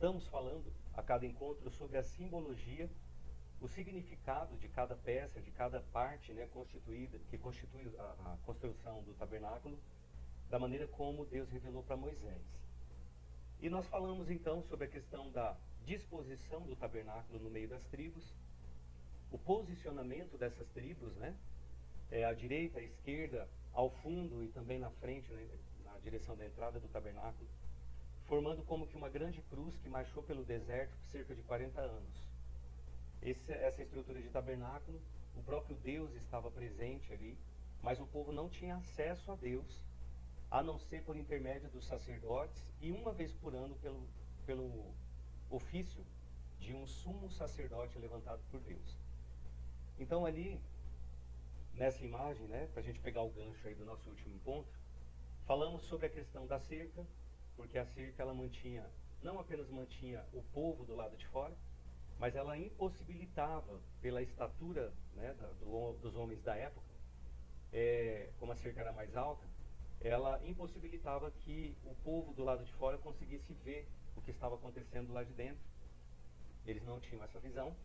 estamos falando a cada encontro sobre a simbologia, o significado de cada peça, de cada parte, né, que constitui a construção do tabernáculo, da maneira como Deus revelou para Moisés. E nós falamos então sobre a questão da disposição do tabernáculo no meio das tribos, o posicionamento dessas tribos, né, à direita, à esquerda, ao fundo e também na frente, né, na direção da entrada do tabernáculo, formando como que uma grande cruz que marchou pelo deserto por cerca de 40 anos. Essa estrutura de tabernáculo, o próprio Deus estava presente ali, mas o povo não tinha acesso a Deus, a não ser por intermédio dos sacerdotes e uma vez por ano pelo ofício de um sumo sacerdote levantado por Deus. Então ali, nessa imagem, né, para a gente pegar o gancho aí do nosso último encontro, falamos sobre a questão da cerca, porque a cerca ela não apenas mantinha o povo do lado de fora, mas ela impossibilitava, pela estatura, né, dos homens da época, como a cerca era mais alta, ela impossibilitava que o povo do lado de fora conseguisse ver o que estava acontecendo lá de dentro. Eles não tinham essa visão.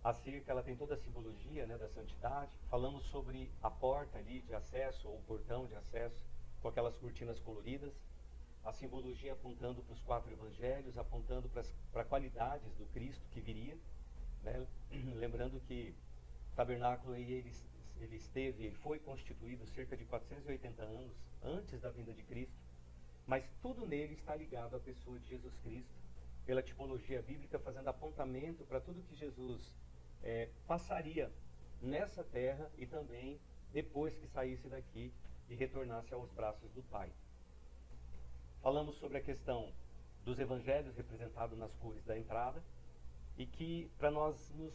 A cerca ela tem toda a simbologia, né, da santidade. Falamos sobre a porta ali de acesso, ou o portão de acesso, com aquelas cortinas coloridas. A simbologia apontando para os 4 evangelhos, apontando para qualidades do Cristo que viria, né? Lembrando que o tabernáculo ele foi constituído cerca de 480 anos antes da vinda de Cristo, mas tudo nele está ligado à pessoa de Jesus Cristo, pela tipologia bíblica, fazendo apontamento para tudo que Jesus passaria nessa terra e também depois que saísse daqui e retornasse aos braços do Pai. Falamos sobre a questão dos evangelhos representados nas cores da entrada e que para nós nos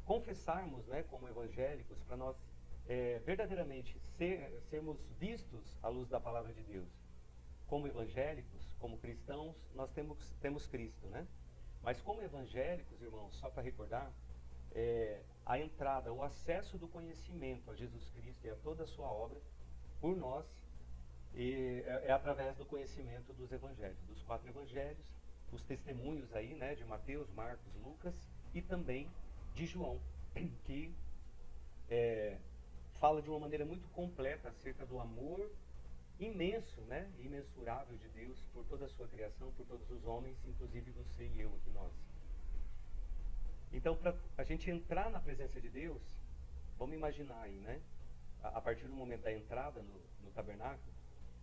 confessarmos, né, como evangélicos, para nós verdadeiramente sermos vistos à luz da palavra de Deus, como evangélicos, como cristãos, nós temos Cristo, né? Mas como evangélicos, irmãos, só para recordar, a entrada, o acesso do conhecimento a Jesus Cristo e a toda a sua obra por nós é através do conhecimento dos evangelhos, dos 4 evangelhos, os testemunhos aí, né, de Mateus, Marcos, Lucas e também de João, que fala de uma maneira muito completa acerca do amor imenso, né, imensurável de Deus por toda a sua criação, por todos os homens, inclusive você e eu aqui nós. Então, para a gente entrar na presença de Deus, vamos imaginar aí, né, a partir do momento da entrada no tabernáculo,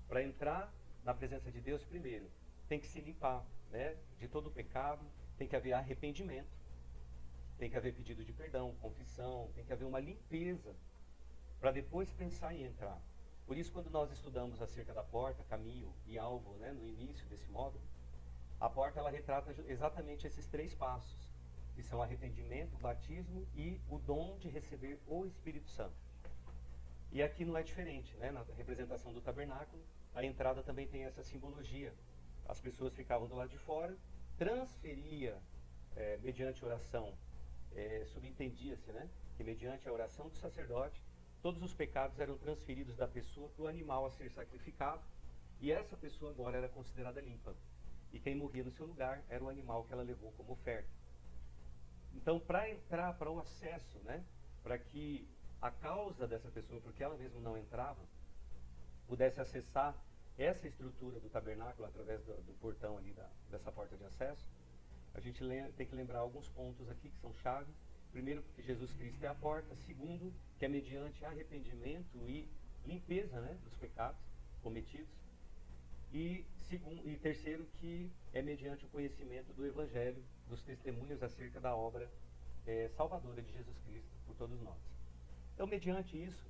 para entrar na presença de Deus, primeiro, tem que se limpar, né, de todo o pecado, tem que haver arrependimento, tem que haver pedido de perdão, confissão, tem que haver uma limpeza, para depois pensar em entrar. Por isso, quando nós estudamos acerca da porta, caminho e alvo, né, no início desse módulo, a porta ela retrata exatamente esses 3 passos, que são arrependimento, batismo e o dom de receber o Espírito Santo. E aqui não é diferente, né? Na representação do tabernáculo, a entrada também tem essa simbologia. As pessoas ficavam do lado de fora, transferia, mediante oração, subentendia-se, né, que mediante a oração do sacerdote, todos os pecados eram transferidos da pessoa para o animal a ser sacrificado, e essa pessoa agora era considerada limpa. E quem morria no seu lugar era o animal que ela levou como oferta. Então, para entrar, para o acesso, né, para que a causa dessa pessoa, porque ela mesma não entrava, pudesse acessar essa estrutura do tabernáculo através do portão ali, dessa porta de acesso, a gente tem que lembrar alguns pontos aqui que são chave. Primeiro, porque Jesus Cristo é a porta. Segundo, que é mediante arrependimento e limpeza, né, dos pecados cometidos. E terceiro, que é mediante o conhecimento do Evangelho, dos testemunhos acerca da obra salvadora de Jesus Cristo por todos nós. Então, mediante isso,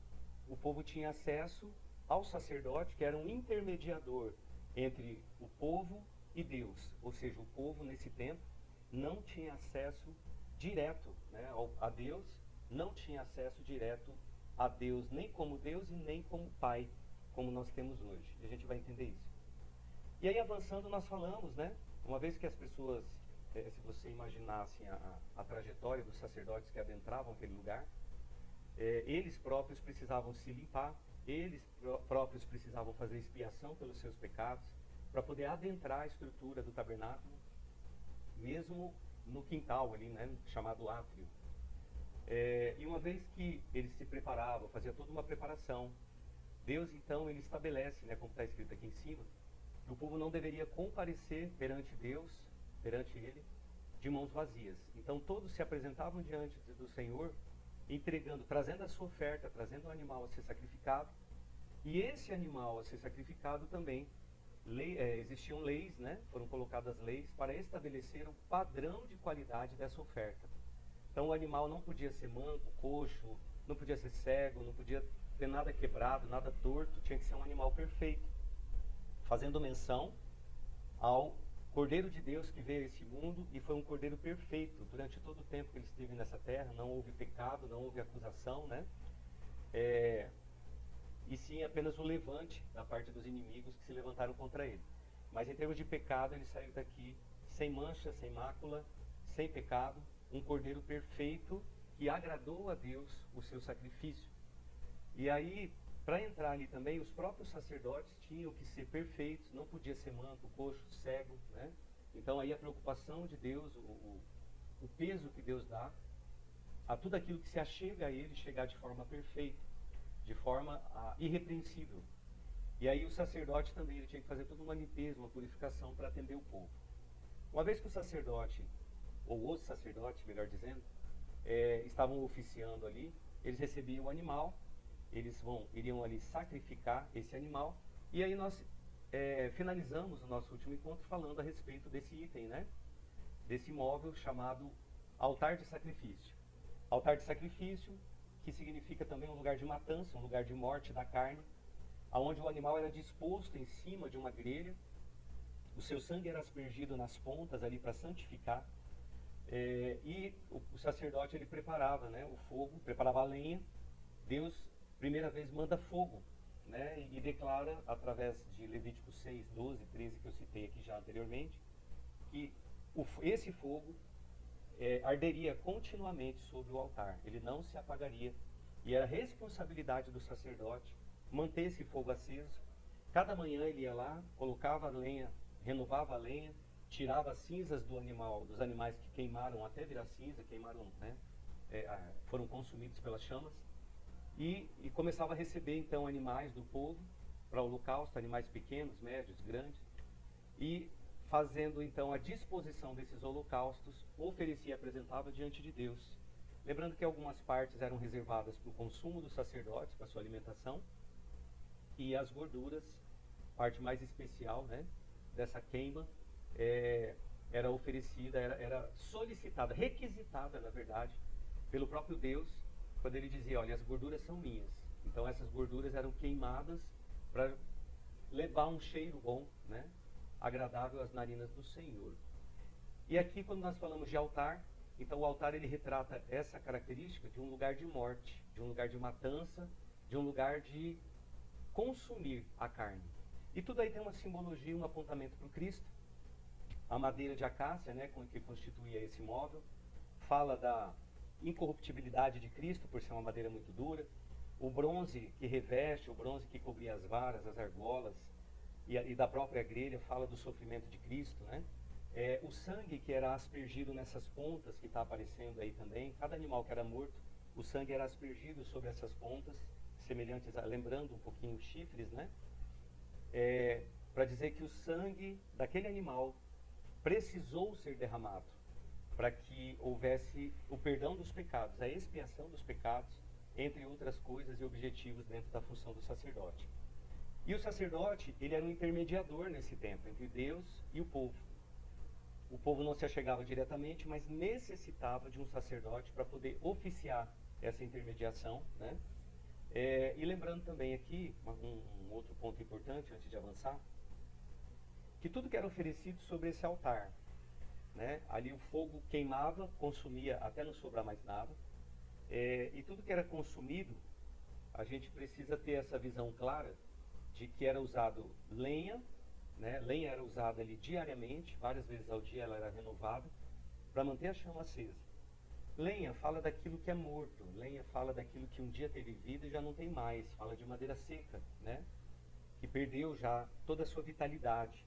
o povo tinha acesso ao sacerdote, que era um intermediador entre o povo e Deus. Ou seja, o povo, nesse tempo, não tinha acesso direto, né, a Deus, não tinha acesso direto a Deus, nem como Deus e nem como Pai, como nós temos hoje. E a gente vai entender isso. E aí, avançando, nós falamos, né, uma vez que as pessoas, se você imaginasse a trajetória dos sacerdotes que adentravam aquele lugar, eles próprios precisavam se limpar, eles próprios precisavam fazer expiação pelos seus pecados, para poder adentrar a estrutura do tabernáculo mesmo no quintal ali, né, chamado átrio. E uma vez que eles se preparavam, fazia toda uma preparação, Deus então ele estabelece, né, como está escrito aqui em cima, que o povo não deveria comparecer perante Deus, perante Ele, de mãos vazias. Então todos se apresentavam diante do Senhor, entregando, trazendo a sua oferta, trazendo um animal a ser sacrificado. E esse animal a ser sacrificado também, existiam leis, né? Foram colocadas leis para estabelecer um padrão de qualidade dessa oferta. Então o animal não podia ser manco, coxo, não podia ser cego, não podia ter nada quebrado, nada torto, tinha que ser um animal perfeito, fazendo menção ao Cordeiro de Deus que veio a esse mundo e foi um cordeiro perfeito durante todo o tempo que ele esteve nessa terra. Não houve pecado, não houve acusação, né? E sim apenas um levante da parte dos inimigos que se levantaram contra ele. Mas em termos de pecado, ele saiu daqui sem mancha, sem mácula, sem pecado, um cordeiro perfeito que agradou a Deus o seu sacrifício. E aí, para entrar ali também, os próprios sacerdotes tinham que ser perfeitos, não podia ser manco, coxo, cego, né? Então aí a preocupação de Deus, o peso que Deus dá a tudo aquilo que se achega a Ele, chegar de forma perfeita, de forma irrepreensível. E aí o sacerdote também ele tinha que fazer toda uma limpeza, uma purificação para atender o povo. Uma vez que o sacerdote, ou os sacerdotes, melhor dizendo, estavam oficiando ali, eles recebiam o animal, eles iriam ali sacrificar esse animal, e aí nós finalizamos o nosso último encontro falando a respeito desse item, né? Desse móvel chamado altar de sacrifício. Altar de sacrifício, que significa também um lugar de matança, um lugar de morte da carne, onde o animal era disposto em cima de uma grelha, o seu sangue era aspergido nas pontas ali para santificar, e o sacerdote ele preparava, né, o fogo, preparava a lenha. Deus, primeira vez, manda fogo, né, e declara, através de Levítico 6, 12, 13, que eu citei aqui já anteriormente, que esse fogo arderia continuamente sobre o altar, ele não se apagaria, e era responsabilidade do sacerdote manter esse fogo aceso. Cada manhã ele ia lá, colocava a lenha, renovava a lenha, tirava as cinzas do animal, dos animais que queimaram até virar cinza, queimaram, né, foram consumidos pelas chamas, e começava a receber então animais do povo para o holocausto, animais pequenos, médios, grandes, e fazendo então a disposição desses holocaustos, oferecia e apresentava diante de Deus. Lembrando que algumas partes eram reservadas para o consumo dos sacerdotes, para a sua alimentação, e as gorduras, parte mais especial, né, dessa queima, era oferecida, era solicitada, requisitada, na verdade, pelo próprio Deus, quando ele dizia, olha, as gorduras são minhas. Então essas gorduras eram queimadas para levar um cheiro bom, né, agradável às narinas do Senhor. E aqui, quando nós falamos de altar, então o altar ele retrata essa característica de um lugar de morte, de um lugar de matança, de um lugar de consumir a carne. E tudo aí tem uma simbologia, um apontamento para o Cristo. A madeira de acácia, né, que constituía esse móvel, fala da incorruptibilidade de Cristo, por ser uma madeira muito dura. O bronze que reveste, o bronze que cobria as varas, as argolas, e da própria grelha, fala do sofrimento de Cristo, né? O sangue que era aspergido nessas pontas, que está aparecendo aí também, cada animal que era morto, o sangue era aspergido sobre essas pontas, semelhantes lembrando um pouquinho os chifres, né? Para dizer que o sangue daquele animal precisou ser derramado, para que houvesse o perdão dos pecados, a expiação dos pecados, entre outras coisas e objetivos dentro da função do sacerdote. E o sacerdote, ele era um intermediador nesse tempo, entre Deus e o povo. O povo não se achegava diretamente, mas necessitava de um sacerdote para poder oficiar essa intermediação, né? E lembrando também aqui, um outro ponto importante antes de avançar, que tudo que era oferecido sobre esse altar, né? Ali o fogo queimava, consumia até não sobrar mais nada, e tudo que era consumido, a gente precisa ter essa visão clara de que era usado lenha, né? Lenha era usada ali diariamente, várias vezes ao dia ela era renovada, para manter a chama acesa. Lenha fala daquilo que é morto, lenha fala daquilo que um dia teve vida e já não tem mais, fala de madeira seca, né? Que perdeu já toda a sua vitalidade.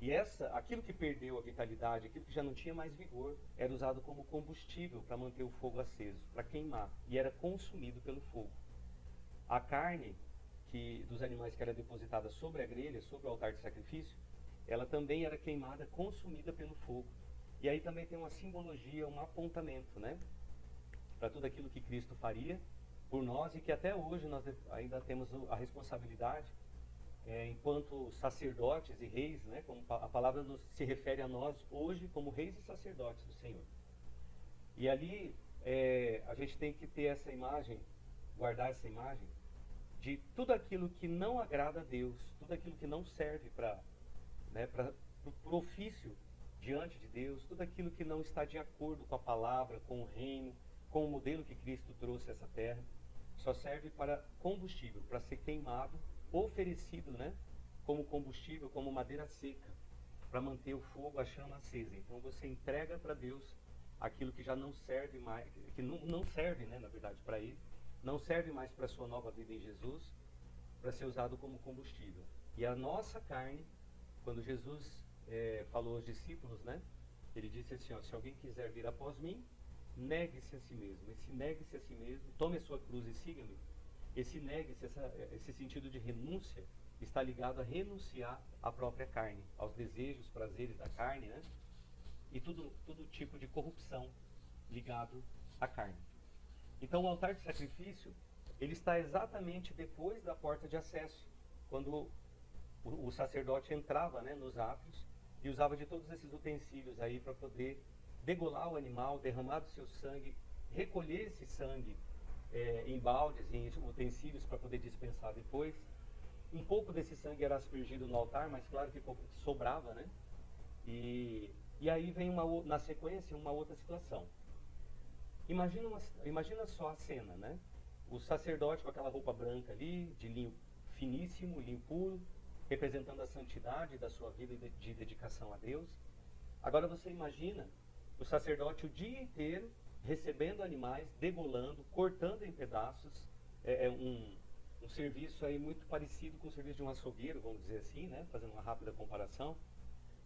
E aquilo que perdeu a vitalidade, aquilo que já não tinha mais vigor, era usado como combustível para manter o fogo aceso, para queimar, e era consumido pelo fogo. A carne dos animais que era depositada sobre a grelha, sobre o altar de sacrifício, ela também era queimada, consumida pelo fogo. E aí também tem uma simbologia, um apontamento, né, para tudo aquilo que Cristo faria por nós, e que até hoje nós ainda temos a responsabilidade, enquanto sacerdotes e reis, né, como a palavra se refere a nós hoje como reis e sacerdotes do Senhor. E ali a gente tem que ter essa imagem, guardar essa imagem de tudo aquilo que não agrada a Deus, tudo aquilo que não serve para o ofício diante de Deus, tudo aquilo que não está de acordo com a palavra, com o reino, com o modelo que Cristo trouxe a essa terra, só serve para combustível, para ser queimado, oferecido, né, como combustível, como madeira seca, para manter o fogo, a chama acesa. Então você entrega para Deus aquilo que já não serve mais, que não serve, né, na verdade, para Ele, não serve mais para a sua nova vida em Jesus, para ser usado como combustível. E a nossa carne, quando Jesus falou aos discípulos, né, ele disse assim, ó, se alguém quiser vir após mim, negue-se a si mesmo. Esse negue-se a si mesmo, tome a sua cruz e siga-me. Esse negue-se, esse sentido de renúncia, está ligado a renunciar à própria carne, aos desejos, prazeres da carne, né? E todo tipo de corrupção ligado à carne. Então o altar de sacrifício, ele está exatamente depois da porta de acesso, quando o sacerdote entrava, né, nos átrios e usava de todos esses utensílios aí para poder degolar o animal, derramar do seu sangue, recolher esse sangue em baldes, em utensílios para poder dispensar depois. Um pouco desse sangue era aspergido no altar, mas claro que sobrava, né? E aí vem na sequência uma outra situação. Imagina só a cena, né? O sacerdote com aquela roupa branca ali, de linho finíssimo, linho puro, representando a santidade da sua vida de dedicação a Deus. Agora você imagina o sacerdote o dia inteiro recebendo animais, degolando, cortando em pedaços, um serviço aí muito parecido com o serviço de um açougueiro, vamos dizer assim, né? Fazendo uma rápida comparação.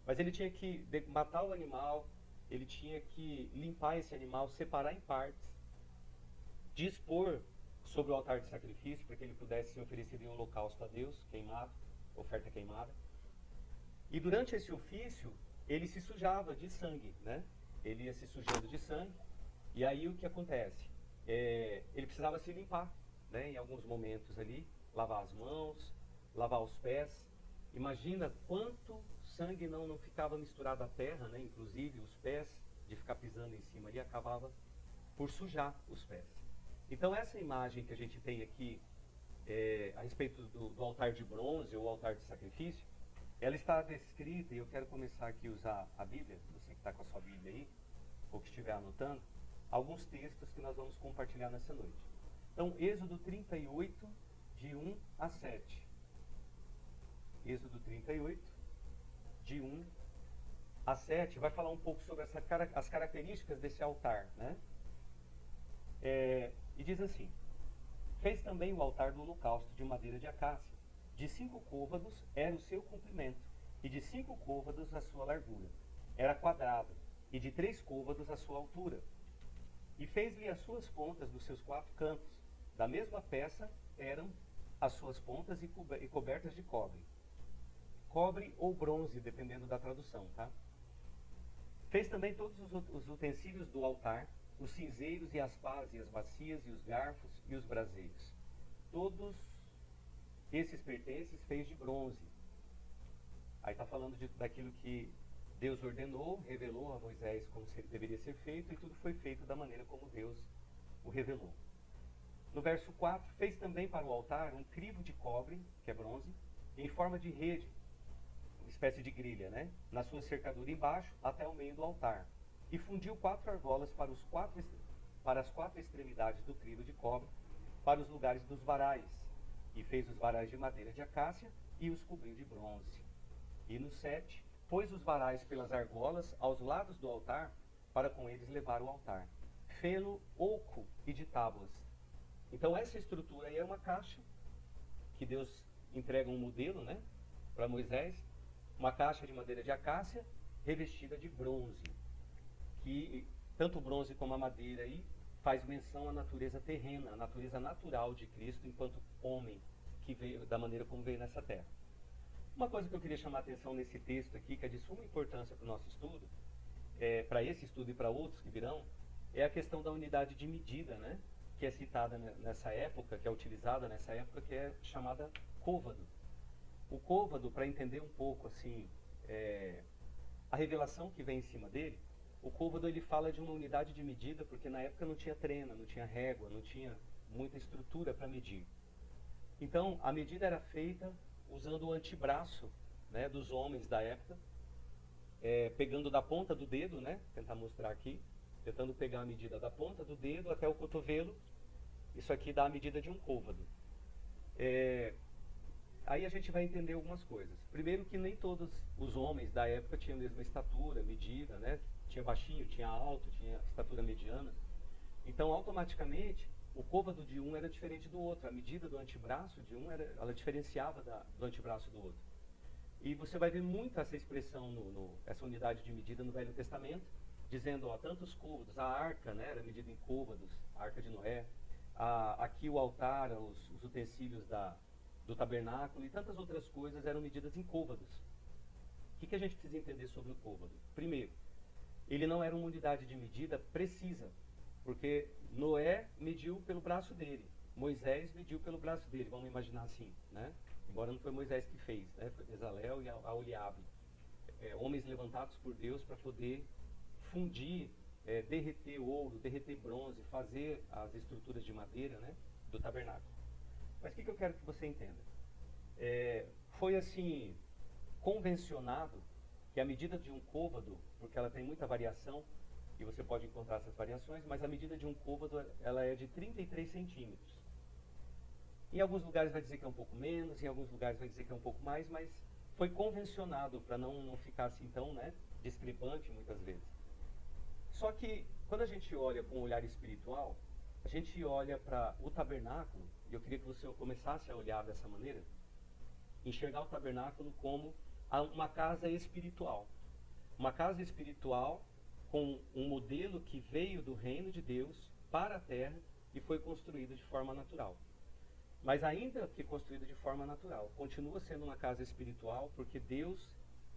Mas ele tinha que matar o animal, ele tinha que limpar esse animal, separar em partes, dispor sobre o altar de sacrifício, para que ele pudesse ser oferecido em holocausto a Deus, queimado, oferta queimada. E durante esse ofício, ele se sujava de sangue, né? Ele ia se sujando de sangue, e aí o que acontece? Ele precisava se limpar, né? Em alguns momentos ali, lavar as mãos, lavar os pés. Imagina quanto sangue não ficava misturado à terra, né? Inclusive os pés, de ficar pisando em cima ali, acabava por sujar os pés. Então essa imagem que a gente tem aqui a respeito do altar de bronze ou altar de sacrifício, ela está descrita, e eu quero começar aqui a usar a Bíblia, você que está com a sua Bíblia aí, ou que estiver anotando, alguns textos que nós vamos compartilhar nessa noite. Então, Êxodo 38, de 1 a 7. Êxodo 38, de 1 a 7, vai falar um pouco sobre as características desse altar, né? E diz assim: fez também o altar do holocausto de madeira de acácia. De 5 côvados era o seu comprimento, e de 5 côvados a sua largura. Era quadrado, e de 3 côvados a sua altura. E fez-lhe as suas pontas dos seus 4 cantos. Da mesma peça eram as suas pontas e cobertas de cobre. Cobre ou bronze, dependendo da tradução, tá? Fez também todos os utensílios do altar, os cinzeiros e as pás e as bacias e os garfos e os braseiros. Todos esses pertences fez de bronze. Aí está falando daquilo que Deus ordenou, revelou a Moisés como deveria ser feito, e tudo foi feito da maneira como Deus o revelou. No verso 4, fez também para o altar um crivo de cobre, que é bronze, em forma de rede, uma espécie de grelha, né? Na sua cercadura embaixo, até o meio do altar. E fundiu 4 argolas para as 4 extremidades do crivo de cobre, para os lugares dos varais. E fez os varais de madeira de acácia e os cobriu de bronze. E no 7, pôs os varais pelas argolas aos lados do altar, para com eles levar o altar. Fê-lo oco e de tábuas. Então essa estrutura aí é uma caixa, que Deus entrega um modelo, né, para Moisés, uma caixa de madeira de acácia revestida de bronze, que tanto o bronze como a madeira aí faz menção à natureza terrena, à natureza natural de Cristo enquanto homem, que veio da maneira como veio nessa terra. Uma coisa que eu queria chamar a atenção nesse texto aqui, que é de suma importância para o nosso estudo, para esse estudo e para outros que virão, é a questão da unidade de medida, né? Que é citada nessa época, que é utilizada nessa época, que é chamada côvado. O côvado, para entender um pouco assim, a revelação que vem em cima dele, o côvado ele fala de uma unidade de medida, porque na época não tinha trena, não tinha régua, não tinha muita estrutura para medir. Então, a medida era feita usando o antebraço, né, dos homens da época, pegando da ponta do dedo, né, tentar mostrar aqui, tentando pegar a medida da ponta do dedo até o cotovelo. Isso aqui dá a medida de um côvado. Aí a gente vai entender algumas coisas. Primeiro que nem todos os homens da época tinham a mesma estatura, medida, né? Tinha baixinho, tinha alto, tinha estatura mediana. Então, automaticamente, o côvado de um era diferente do outro. A medida do antebraço de um, ela diferenciava do antebraço do outro. E você vai ver muito essa expressão, essa unidade de medida no Velho Testamento, dizendo, ó, tantos côvados, a arca, né, era medida em côvados, a arca de Noé, aqui o altar, os utensílios do tabernáculo e tantas outras coisas eram medidas em côvados. O que a gente precisa entender sobre o côvado? Primeiro, ele não era uma unidade de medida precisa, porque Noé mediu pelo braço dele, Moisés mediu pelo braço dele, vamos imaginar assim, né? Embora não foi Moisés que fez, né? Foi Bezalel e Aholiabe, homens levantados por Deus para poder fundir, derreter ouro, derreter bronze, fazer as estruturas de madeira, né, do tabernáculo. Mas o que eu quero que você entenda? Foi assim, convencionado que a medida de um côvado, porque ela tem muita variação, e você pode encontrar essas variações, mas a medida de um côvado ela é de 33 centímetros. Em alguns lugares vai dizer que é um pouco menos, em alguns lugares vai dizer que é um pouco mais, mas foi convencionado para não ficar assim tão, né, discrepante muitas vezes. Só que quando a gente olha com um olhar espiritual, a gente olha para o tabernáculo, e eu queria que você começasse a olhar dessa maneira, enxergar o tabernáculo como uma casa espiritual. Uma casa espiritual com um modelo que veio do reino de Deus para a terra e foi construído de forma natural. Mas ainda que construído de forma natural, continua sendo uma casa espiritual, porque Deus,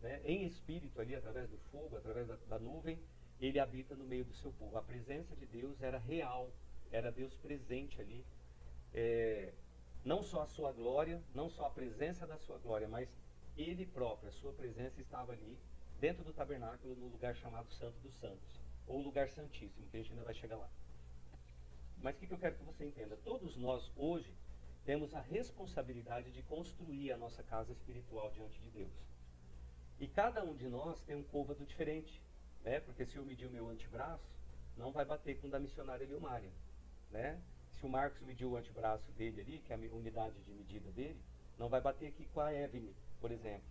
né, em espírito ali, através do fogo, através da nuvem, ele habita no meio do seu povo. A presença de Deus era real, era Deus presente ali. Não só a sua glória, não só a presença da sua glória, mas ele próprio, a sua presença estava ali, dentro do tabernáculo, no lugar chamado Santo dos Santos, ou lugar santíssimo, que a gente ainda vai chegar lá. Mas o que eu quero que você entenda? Todos nós, hoje, temos a responsabilidade de construir a nossa casa espiritual diante de Deus. E cada um de nós tem um côvado diferente, né? Porque se eu medir o meu antebraço, não vai bater com o da missionária Lilmária, né? Se o Marcos mediu o antebraço dele ali, que é a unidade de medida dele, não vai bater aqui com a Evelyn, por exemplo.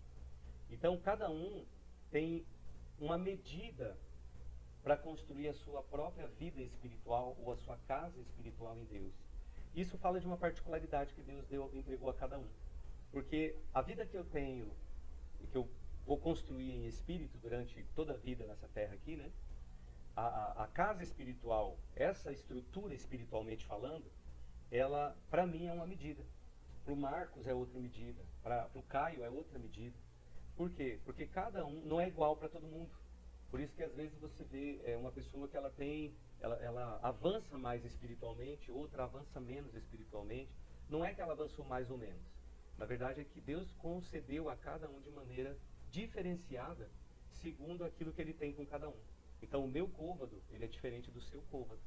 Então, cada um tem uma medida para construir a sua própria vida espiritual ou a sua casa espiritual em Deus. Isso fala de uma particularidade que Deus entregou a cada um. Porque a vida que eu tenho e que eu vou construir em espírito durante toda a vida nessa terra aqui, né? A casa espiritual, essa estrutura espiritualmente falando, ela, para mim, é uma medida. Para o Marcos é outra medida. Para o Caio é outra medida. Por quê? Porque cada um não é igual para todo mundo. Por isso que às vezes você vê uma pessoa que ela avança mais espiritualmente, outra avança menos espiritualmente. Não é que ela avançou mais ou menos. Na verdade é que Deus concedeu a cada um de maneira diferenciada, segundo aquilo que ele tem com cada um. Então o meu côvado, ele é diferente do seu côvado.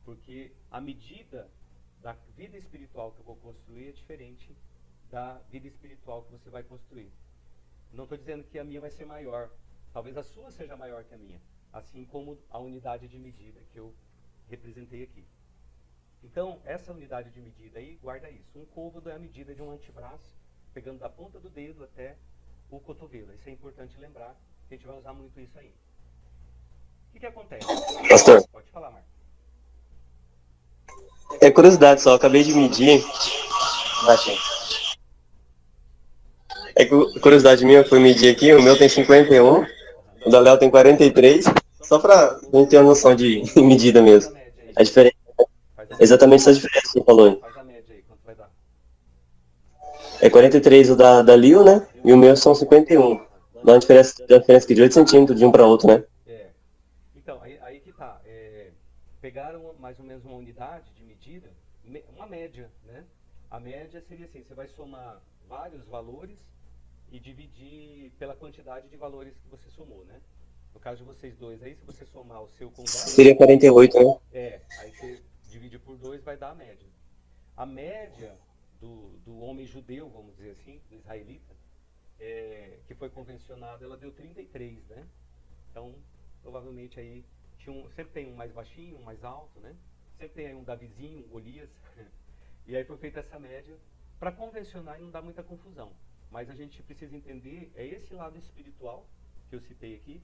Porque a medida da vida espiritual que eu vou construir é diferente da vida espiritual que você vai construir. Não estou dizendo que a minha vai ser maior. Talvez a sua seja maior que a minha. Assim como a unidade de medida que eu representei aqui. Então, essa unidade de medida aí, guarda isso. Um côvado é a medida de um antebraço, pegando da ponta do dedo até o cotovelo. Isso é importante lembrar, que a gente vai usar muito isso aí. O que acontece? Pastor, Pode falar, Marcos. é curiosidade só, eu acabei de medir. Baixinho. É que curiosidade minha, eu fui medir aqui, o meu tem 51, Aham. o da Léo tem 43, só pra gente ter uma noção de medida Faz a mesmo. média aí. A diferença, Faz a média. exatamente essa diferença que você falou. Faz a média aí, quanto vai dar? É 43 o da Lil, né? E o E o meu? meu são 51. Aham. Dá uma diferença aqui de 8 centímetros de um para outro, né? É. Então, aí que tá. Pegaram mais ou menos uma unidade de medida, uma média, né? A média seria assim, você vai somar vários valores e dividir pela quantidade de valores que você somou, né? No caso de vocês dois aí, se você somar o seu com o dela, Seria 48, né? aí você divide por dois, vai dar a média. A média do homem judeu, vamos dizer assim, do israelita, que foi convencionado, ela deu 33, né? Então, provavelmente aí sempre tem um mais baixinho, um mais alto, né? Sempre tem aí um Davizinho, um Golias. E aí foi feita essa média para convencionar e não dar muita confusão. Mas a gente precisa entender esse lado espiritual que eu citei aqui,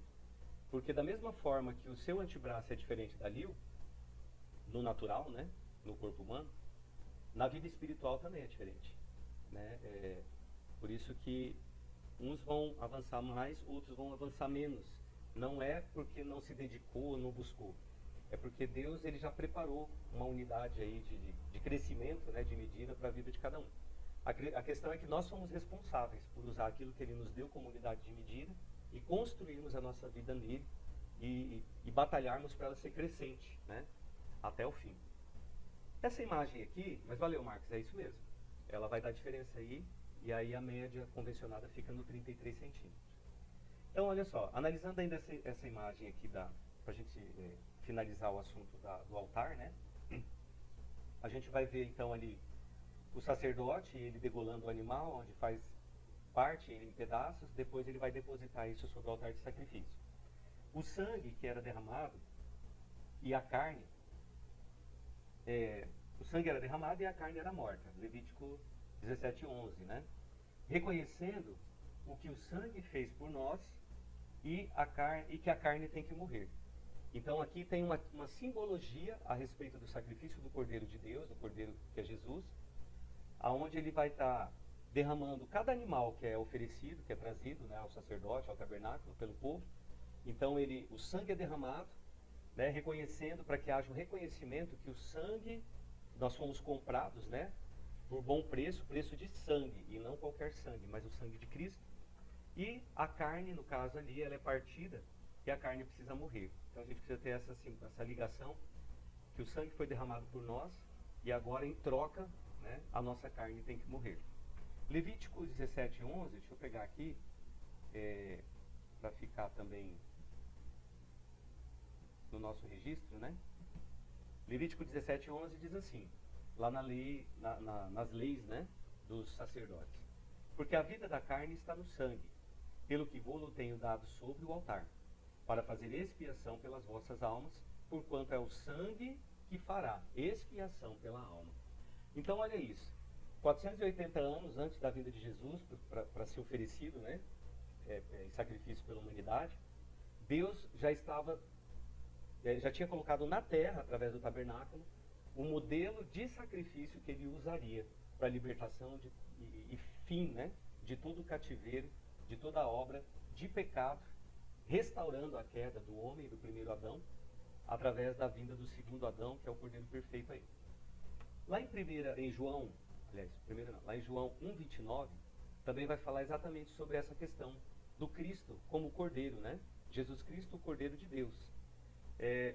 porque da mesma forma que o seu antebraço é diferente da Lil, no natural, né? No corpo humano, na vida espiritual também é diferente, né? Por isso que uns vão avançar mais, outros vão avançar menos. Não é porque não se dedicou, não buscou. É porque Deus ele já preparou uma unidade aí de crescimento, né, de medida para a vida de cada um. A questão é que nós somos responsáveis por usar aquilo que Ele nos deu como unidade de medida e construirmos a nossa vida nele e batalharmos para ela ser crescente, né, até o fim. Essa imagem aqui, mas valeu, Marcos, é isso mesmo. Ela vai dar diferença aí, e aí a média convencionada fica no 33 centímetros. Então, olha só, analisando ainda essa imagem aqui, para a gente finalizar o assunto do altar, né? A gente vai ver então ali o sacerdote, ele degolando o animal, onde faz parte ele em pedaços, depois ele vai depositar isso sobre o altar de sacrifício. O sangue que era derramado e a carne, o sangue era derramado e a carne era morta. Levítico 17:11, né? Reconhecendo o que o sangue fez por nós e que a carne tem que morrer. Então aqui tem uma simbologia a respeito do sacrifício do Cordeiro de Deus, do Cordeiro que é Jesus, aonde ele vai estar derramando cada animal que é oferecido, que é trazido, né, ao sacerdote, ao tabernáculo, pelo povo. Então o sangue é derramado, né, reconhecendo, para que haja um reconhecimento que o sangue, nós fomos comprados, né, por bom preço, preço de sangue, e não qualquer sangue, mas o sangue de Cristo. E a carne, no caso ali, ela é partida e a carne precisa morrer. Então a gente precisa ter essa ligação, que o sangue foi derramado por nós e agora em troca, né, a nossa carne tem que morrer. Levítico 17:11, deixa eu pegar aqui, para ficar também no nosso registro, né? Levítico 17:11 diz assim, lá na lei, nas leis, né, dos sacerdotes. Porque a vida da carne está no sangue, pelo que vou-lo tenho dado sobre o altar, para fazer expiação pelas vossas almas, porquanto é o sangue que fará expiação pela alma. Então olha isso, 480 anos antes da vinda de Jesus, para ser oferecido, né, em sacrifício pela humanidade, Deus já tinha colocado na terra, através do tabernáculo, o modelo de sacrifício que ele usaria para a libertação e fim, né, de todo o cativeiro, de toda a obra de pecado, restaurando a queda do homem, do primeiro Adão, através da vinda do segundo Adão, que é o Cordeiro perfeito aí. Lá em João, lá em João 1:29, também vai falar exatamente sobre essa questão do Cristo como Cordeiro, né? Jesus Cristo, o Cordeiro de Deus.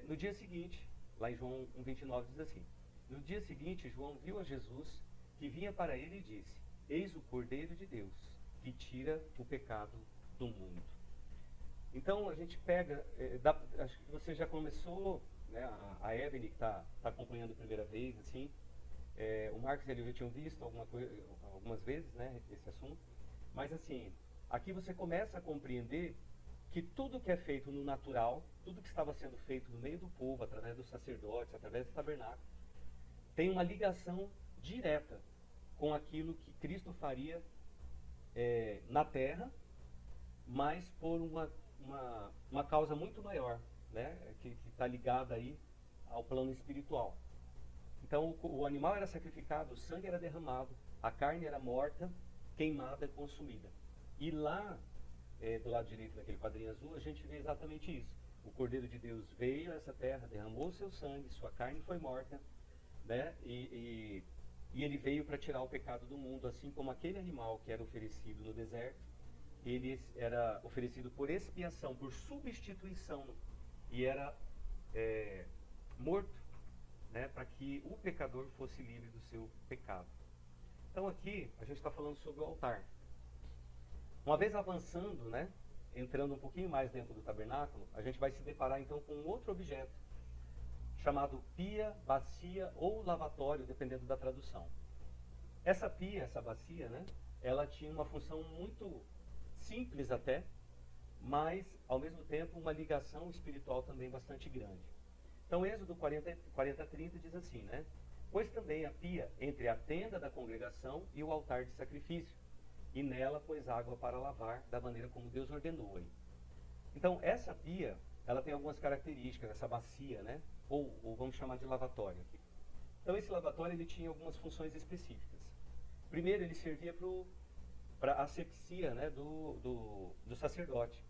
No dia seguinte, lá em João 1:29 diz assim, no dia seguinte João viu a Jesus que vinha para ele e disse, eis o Cordeiro de Deus, que tira o pecado do mundo. Então a gente pega, acho que você já começou, né, a Evelyn que está acompanhando a primeira vez, assim, o Marcos e ele já tinham visto algumas vezes, né, esse assunto, mas assim, aqui você começa a compreender que tudo que é feito no natural, tudo que estava sendo feito no meio do povo, através dos sacerdotes, através do tabernáculo, tem uma ligação direta com aquilo que Cristo faria na terra, mas por uma causa muito maior, né, que está ligada aí ao plano espiritual. Então o animal era sacrificado, o sangue era derramado, a carne era morta, queimada e consumida. E lá, do lado direito daquele quadrinho azul, a gente vê exatamente isso. O Cordeiro de Deus veio a essa terra, derramou seu sangue, sua carne foi morta, né? E ele veio para tirar o pecado do mundo, assim como aquele animal que era oferecido no deserto, ele era oferecido por expiação, por substituição, e era morto, né, para que o pecador fosse livre do seu pecado. Então aqui a gente está falando sobre o altar. Uma vez avançando, né, entrando um pouquinho mais dentro do tabernáculo, a gente vai se deparar então com um outro objeto, chamado pia, bacia ou lavatório, dependendo da tradução. Essa pia, essa bacia, né, ela tinha uma função muito simples até, mas ao mesmo tempo uma ligação espiritual também bastante grande. Então Êxodo 40:30 diz assim, né? Pois também a pia entre a tenda da congregação e o altar de sacrifício, e nela pôs água para lavar, da maneira como Deus ordenou aí. Então essa pia, ela tem algumas características, essa bacia, né? Ou vamos chamar de lavatório aqui. Então esse lavatório ele tinha algumas funções específicas. Primeiro, ele servia para a asepsia, né, do sacerdote.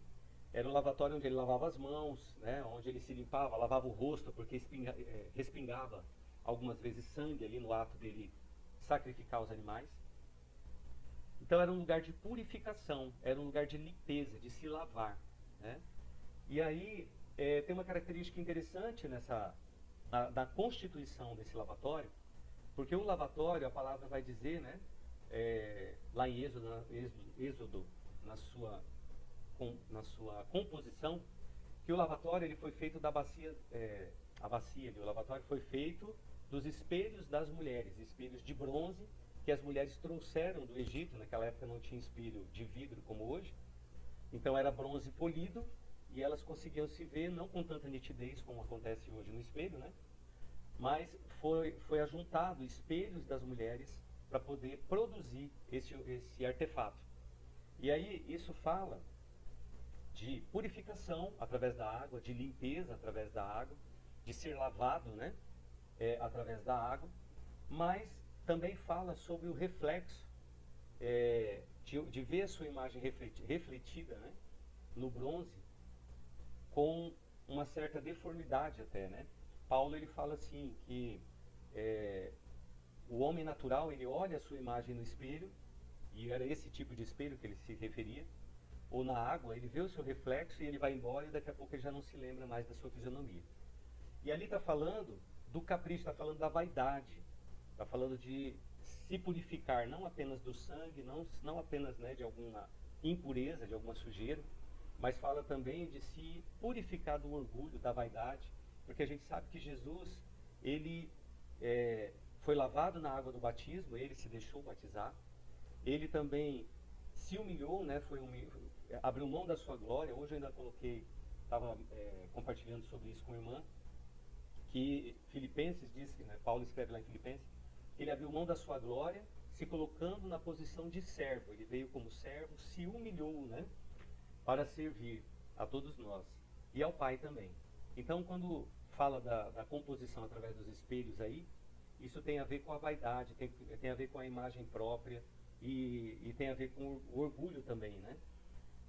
Era um lavatório onde ele lavava as mãos, né, onde ele se limpava, lavava o rosto, porque respingava algumas vezes sangue ali no ato dele sacrificar os animais. Então era um lugar de purificação, era um lugar de limpeza, de se lavar, né? E aí tem uma característica interessante na constituição desse lavatório, porque o lavatório, a palavra vai dizer, né, lá em Êxodo na sua composição, que o lavatório ele foi feito da bacia, o lavatório foi feito dos espelhos das mulheres, espelhos de bronze que as mulheres trouxeram do Egito. Naquela época não tinha espelho de vidro como hoje, então era bronze polido e elas conseguiam se ver não com tanta nitidez como acontece hoje no espelho, né? Mas foi ajuntado espelhos das mulheres para poder produzir esse artefato. E aí isso fala de purificação através da água, de limpeza através da água, de ser lavado, né, através da água, mas também fala sobre o reflexo, de ver a sua imagem refletida, né, no bronze, com uma certa deformidade até, né? Paulo ele fala assim que o homem natural ele olha a sua imagem no espelho, e era esse tipo de espelho que ele se referia, ou na água, ele vê o seu reflexo e ele vai embora e daqui a pouco ele já não se lembra mais da sua fisionomia. E ali está falando do capricho, está falando da vaidade, está falando de se purificar, não apenas do sangue, não apenas, né, de alguma impureza, de alguma sujeira, mas fala também de se purificar do orgulho, da vaidade, porque a gente sabe que Jesus, ele foi lavado na água do batismo, ele se deixou batizar, ele também se humilhou, né, abriu mão da sua glória. Hoje eu ainda estava compartilhando sobre isso com a irmã, que Filipenses diz, né, Paulo escreve lá em Filipenses, que ele abriu mão da sua glória, se colocando na posição de servo. Ele veio como servo, se humilhou, né, para servir a todos nós e ao Pai também. Então, quando fala da composição através dos espelhos aí, isso tem a ver com a vaidade, tem a ver com a imagem própria e tem a ver com o orgulho também, né?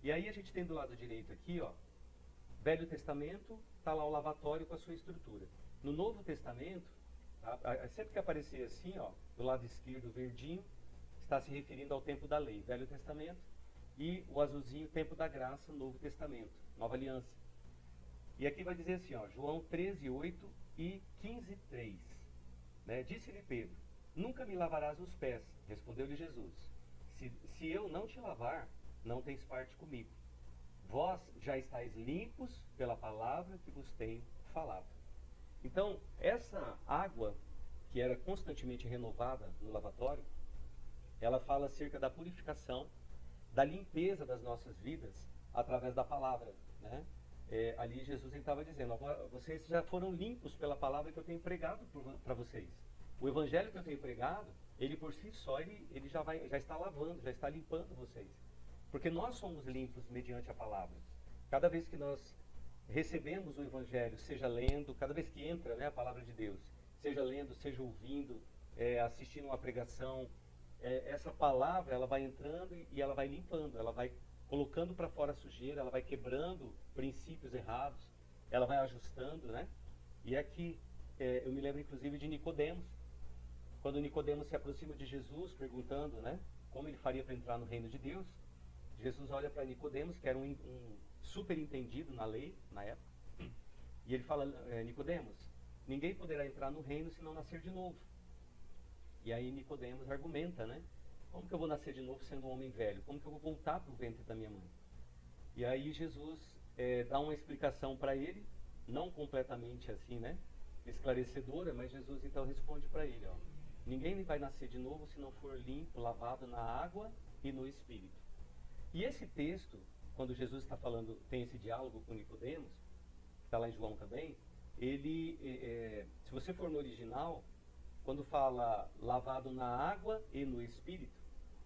E aí a gente tem do lado direito aqui, ó, Velho Testamento, está lá o lavatório com a sua estrutura. No Novo Testamento, sempre que aparecer assim, ó, do lado esquerdo, verdinho, está se referindo ao tempo da lei, Velho Testamento, e o azulzinho, tempo da graça, Novo Testamento, Nova Aliança. E aqui vai dizer assim, ó, João 13:8 e 15:3, né? Disse-lhe Pedro: nunca me lavarás os pés. Respondeu-lhe Jesus: se eu não te lavar, não tens parte comigo. Vós já estáis limpos pela palavra que vos tenho falado. Então, essa água, que era constantemente renovada no lavatório, ela fala acerca da purificação, da limpeza das nossas vidas através da palavra, né? Ali Jesus estava dizendo: vocês já foram limpos pela palavra que eu tenho pregado para vocês. O evangelho que eu tenho pregado, ele por si só, ele já está lavando, já está limpando vocês. Porque nós somos limpos mediante a palavra. Cada vez que nós recebemos o evangelho, seja lendo, cada vez que entra, né, a palavra de Deus, seja lendo, seja ouvindo, assistindo uma pregação, essa palavra, ela vai entrando e ela vai limpando, ela vai colocando para fora a sujeira, ela vai quebrando princípios errados, ela vai ajustando, né? E aqui, eu me lembro inclusive de Nicodemos, quando Nicodemos se aproxima de Jesus, perguntando, né, como ele faria para entrar no reino de Deus. Jesus olha para Nicodemos, que era um super entendido na lei, na época, e ele fala, Nicodemos, ninguém poderá entrar no reino se não nascer de novo. E aí Nicodemos argumenta, né? Como que eu vou nascer de novo sendo um homem velho? Como que eu vou voltar para o ventre da minha mãe? E aí Jesus dá uma explicação para ele, não completamente assim, né, esclarecedora, mas Jesus então responde para ele, ó, ninguém vai nascer de novo se não for limpo, lavado na água e no Espírito. E esse texto, quando Jesus está falando, tem esse diálogo com Nicodemos, que está lá em João também, ele, se você for no original, quando fala lavado na água e no Espírito,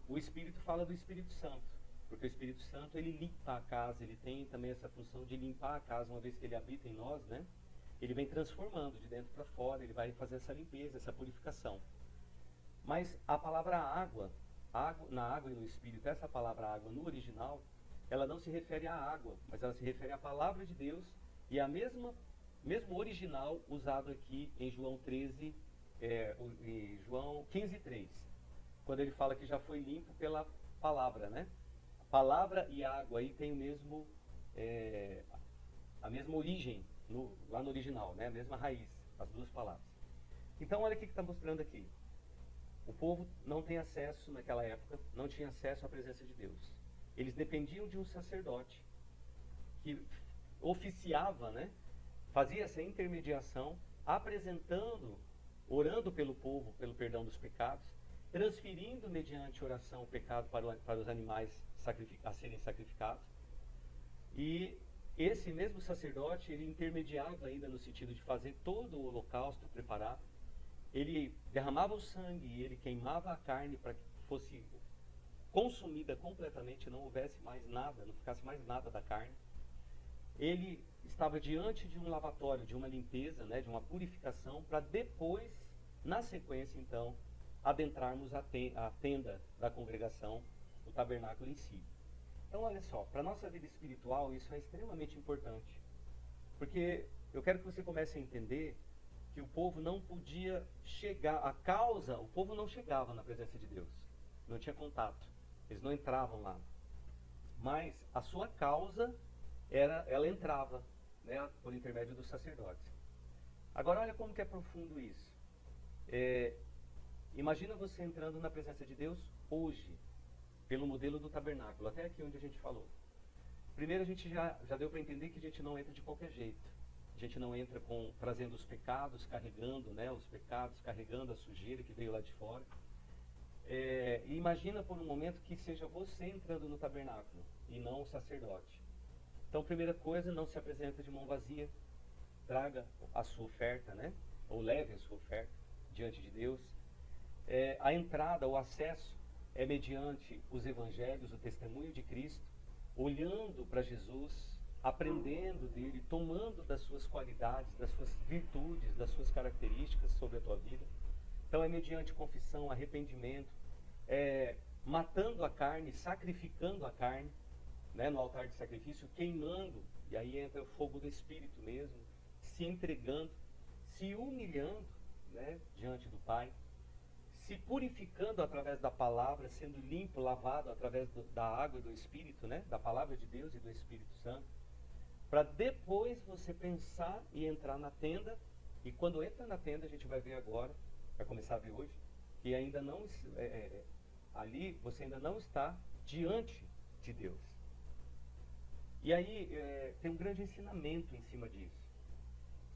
o Espírito fala do Espírito Santo, porque o Espírito Santo, ele limpa a casa, ele tem também essa função de limpar a casa, uma vez que ele habita em nós, né? Ele vem transformando de dentro para fora, ele vai fazer essa limpeza, essa purificação. Mas a palavra água, na água e no Espírito, essa palavra água no original, ela não se refere à água, mas ela se refere à palavra de Deus e a mesmo original usado aqui em João 13, João 15:3, quando ele fala que já foi limpo pela palavra, né? A palavra e água aí tem a mesma origem lá no original, né? A mesma raiz, as duas palavras. Então olha o que está mostrando aqui. O povo não tem acesso naquela época, não tinha acesso à presença de Deus. Eles dependiam de um sacerdote que oficiava, né? Fazia essa intermediação, apresentando, orando pelo povo, pelo perdão dos pecados, transferindo mediante oração o pecado para os animais a serem sacrificados. E esse mesmo sacerdote, ele intermediava ainda no sentido de fazer todo o holocausto, preparar. Ele derramava o sangue e ele queimava a carne para que fosse consumida completamente, não houvesse mais nada, não ficasse mais nada da carne. Ele estava diante de um lavatório, de uma limpeza, né, de uma purificação, para depois, na sequência, então, adentrarmos a tenda da congregação, o tabernáculo em si. Então, olha só, para a nossa vida espiritual, isso é extremamente importante. Porque eu quero que você comece a entender que o povo não podia chegar, o povo não chegava na presença de Deus, não tinha contato, eles não entravam lá. Mas a sua causa, ela entrava, né, por intermédio dos sacerdotes. Agora olha como que é profundo isso. Imagina você entrando na presença de Deus hoje, pelo modelo do tabernáculo, até aqui onde a gente falou. Primeiro a gente já deu para entender que a gente não entra de qualquer jeito. A gente não entra trazendo os pecados, carregando, né, os pecados, carregando a sujeira que veio lá de fora. E imagina por um momento que seja você entrando no tabernáculo e não o sacerdote. Então, primeira coisa, não se apresenta de mão vazia. Traga a sua oferta, né? Ou leve a sua oferta diante de Deus. A entrada, o acesso é mediante os evangelhos, o testemunho de Cristo, olhando para Jesus, aprendendo dele, tomando das suas qualidades, das suas virtudes, das suas características sobre a tua vida. Então é mediante confissão, arrependimento, matando a carne, sacrificando a carne, né, no altar de sacrifício, queimando, e aí entra o fogo do Espírito mesmo, se entregando, se humilhando, né, diante do Pai, se purificando através da palavra, sendo limpo, lavado através da água e do Espírito, né, da palavra de Deus e do Espírito Santo, para depois você pensar e entrar na tenda. E quando entra na tenda, a gente vai ver agora, vai começar a ver hoje, que ainda não ali você ainda não está diante de Deus. E aí tem um grande ensinamento em cima disso,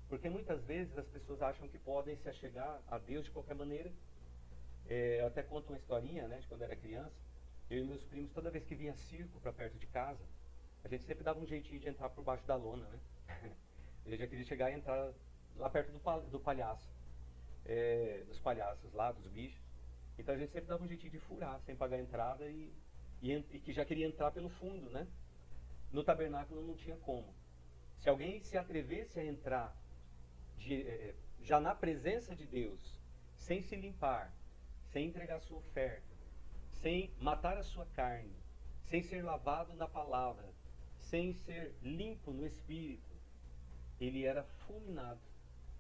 porque muitas vezes as pessoas acham que podem se achegar a Deus de qualquer maneira. Eu até conto uma historinha, né, de quando eu era criança. Eu e meus primos, toda vez que vinha circo para perto de casa, a gente sempre dava um jeitinho de entrar por baixo da lona, né? Eu já queria chegar e entrar lá perto do palhaço, dos palhaços lá, dos bichos. Então a gente sempre dava um jeitinho de furar, sem pagar a entrada e que já queria entrar pelo fundo, né? No tabernáculo não tinha como. Se alguém se atrevesse a entrar já na presença de Deus, sem se limpar, sem entregar sua oferta, sem matar a sua carne, sem ser lavado na palavra, sem ser limpo no espírito, ele era fulminado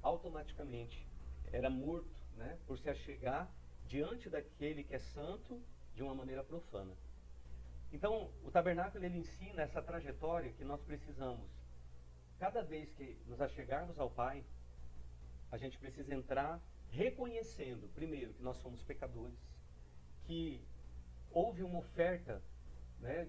automaticamente, era morto, né, por se achegar diante daquele que é santo de uma maneira profana. Então, o tabernáculo ele ensina essa trajetória que nós precisamos. Cada vez que nos achegarmos ao Pai, a gente precisa entrar reconhecendo, primeiro, que nós somos pecadores, que houve uma oferta, né,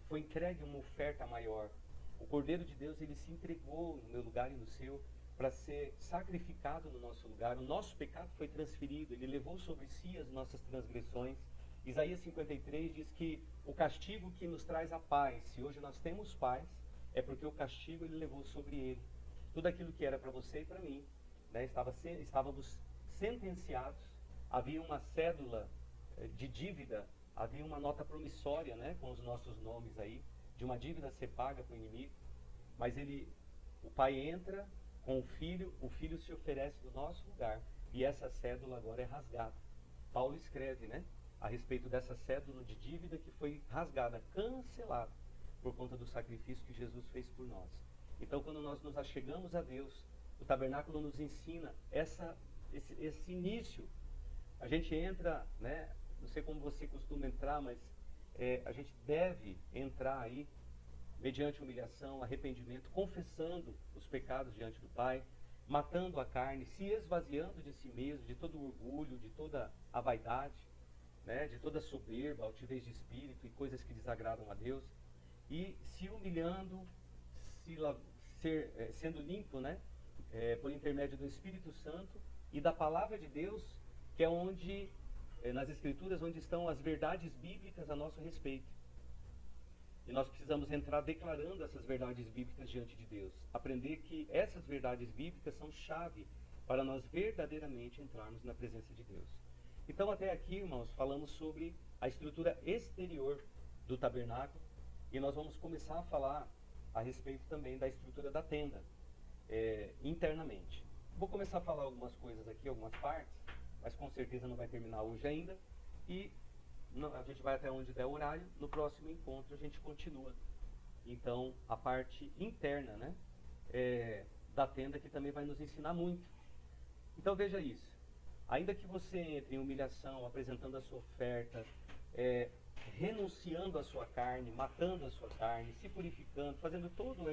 foi entregue uma oferta maior. O Cordeiro de Deus, ele se entregou no meu lugar e no seu, para ser sacrificado no nosso lugar. O nosso pecado foi transferido, ele levou sobre si as nossas transgressões. Isaías 53 diz que o castigo que nos traz a paz, se hoje nós temos paz, é porque o castigo ele levou sobre ele. Tudo aquilo que era para você e para mim, né, estávamos sentenciados, havia uma cédula de dívida, havia uma nota promissória, né, com os nossos nomes aí, de uma dívida a ser paga para o inimigo, mas o pai entra com o filho se oferece no nosso lugar, e essa cédula agora é rasgada. Paulo escreve, né, a respeito dessa cédula de dívida que foi rasgada, cancelada, por conta do sacrifício que Jesus fez por nós. Então, quando nós nos achegamos a Deus, o tabernáculo nos ensina esse início. A gente entra, né, não sei como você costuma entrar, mas a gente deve entrar aí, mediante humilhação, arrependimento, confessando os pecados diante do Pai, matando a carne, se esvaziando de si mesmo, de todo o orgulho, de toda a vaidade, né, de toda a soberba, altivez de espírito e coisas que desagradam a Deus, e se humilhando, sendo limpo, né, por intermédio do Espírito Santo e da Palavra de Deus, que é onde, nas Escrituras, onde estão as verdades bíblicas a nosso respeito. E nós precisamos entrar declarando essas verdades bíblicas diante de Deus. Aprender que essas verdades bíblicas são chave para nós verdadeiramente entrarmos na presença de Deus. Então, até aqui, irmãos, falamos sobre a estrutura exterior do tabernáculo. E nós vamos começar a falar a respeito também da estrutura da tenda, internamente. Vou começar a falar algumas coisas aqui, algumas partes, mas com certeza não vai terminar hoje ainda. E a gente vai até onde der o horário. No próximo encontro a gente continua. Então, a parte interna, né, da tenda, que também vai nos ensinar muito. Então, veja isso. Ainda que você entre em humilhação, apresentando a sua oferta, renunciando à sua carne, matando a sua carne, se purificando, fazendo toda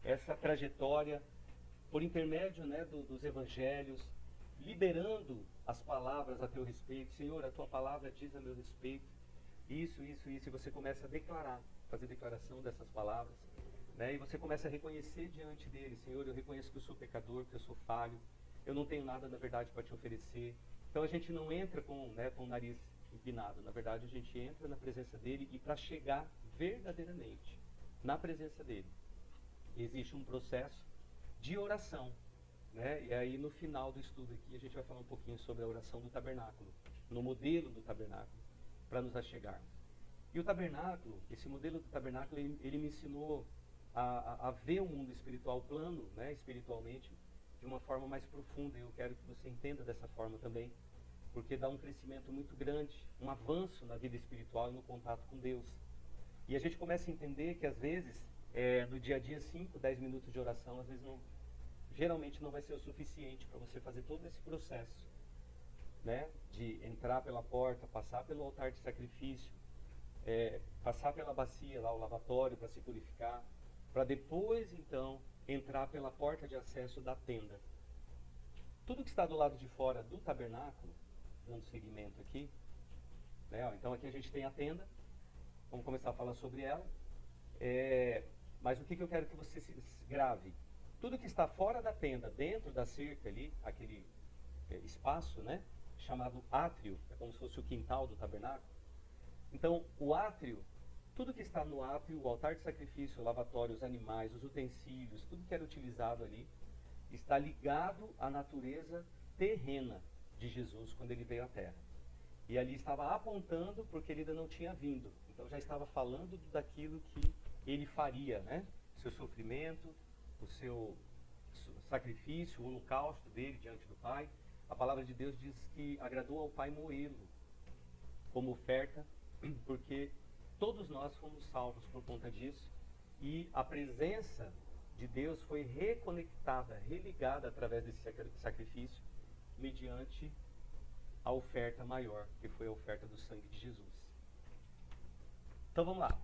essa trajetória por intermédio, né, dos evangelhos, liberando as palavras a teu respeito. Senhor, a tua palavra diz a meu respeito isso, e você começa a declarar, fazer declaração dessas palavras, né, e você começa a reconhecer diante dele: Senhor, eu reconheço que eu sou pecador, que eu sou falho, eu não tenho nada na verdade para te oferecer. Então a gente não entra com o nariz empinado. Na verdade, a gente entra na presença dele, e para chegar verdadeiramente na presença dele, existe um processo de oração, né? E aí, no final do estudo aqui, a gente vai falar um pouquinho sobre a oração do tabernáculo, no modelo do tabernáculo, para nos achegarmos. E o tabernáculo, esse modelo do tabernáculo, ele me ensinou a ver o mundo espiritual plano, né, espiritualmente, de uma forma mais profunda. E eu quero que você entenda dessa forma também, porque dá um crescimento muito grande, um avanço na vida espiritual e no contato com Deus. E a gente começa a entender que, às vezes, no dia a dia, 5, 10 minutos de oração, às vezes geralmente não vai ser o suficiente para você fazer todo esse processo, né, de entrar pela porta, passar pelo altar de sacrifício, passar pela bacia lá, o lavatório, para se purificar, para depois, então, entrar pela porta de acesso da tenda. Tudo que está do lado de fora do tabernáculo, dando seguimento aqui, né, então aqui a gente tem a tenda. Vamos começar a falar sobre ela. Mas o que eu quero que você se grave? Tudo que está fora da tenda, dentro da cerca ali, aquele espaço, né, chamado átrio, é como se fosse o quintal do tabernáculo. Então, o átrio, tudo que está no átrio, o altar de sacrifício, o lavatório, os animais, os utensílios, tudo que era utilizado ali, está ligado à natureza terrena de Jesus quando ele veio à Terra. E ali estava apontando porque ele ainda não tinha vindo. Então já estava falando daquilo que ele faria, né? O seu sofrimento, o seu sacrifício, o holocausto dele diante do Pai. A palavra de Deus diz que agradou ao Pai moê-lo como oferta, porque todos nós fomos salvos por conta disso, e a presença de Deus foi reconectada, religada através desse sacrifício, mediante a oferta maior, que foi a oferta do sangue de Jesus. Então vamos lá.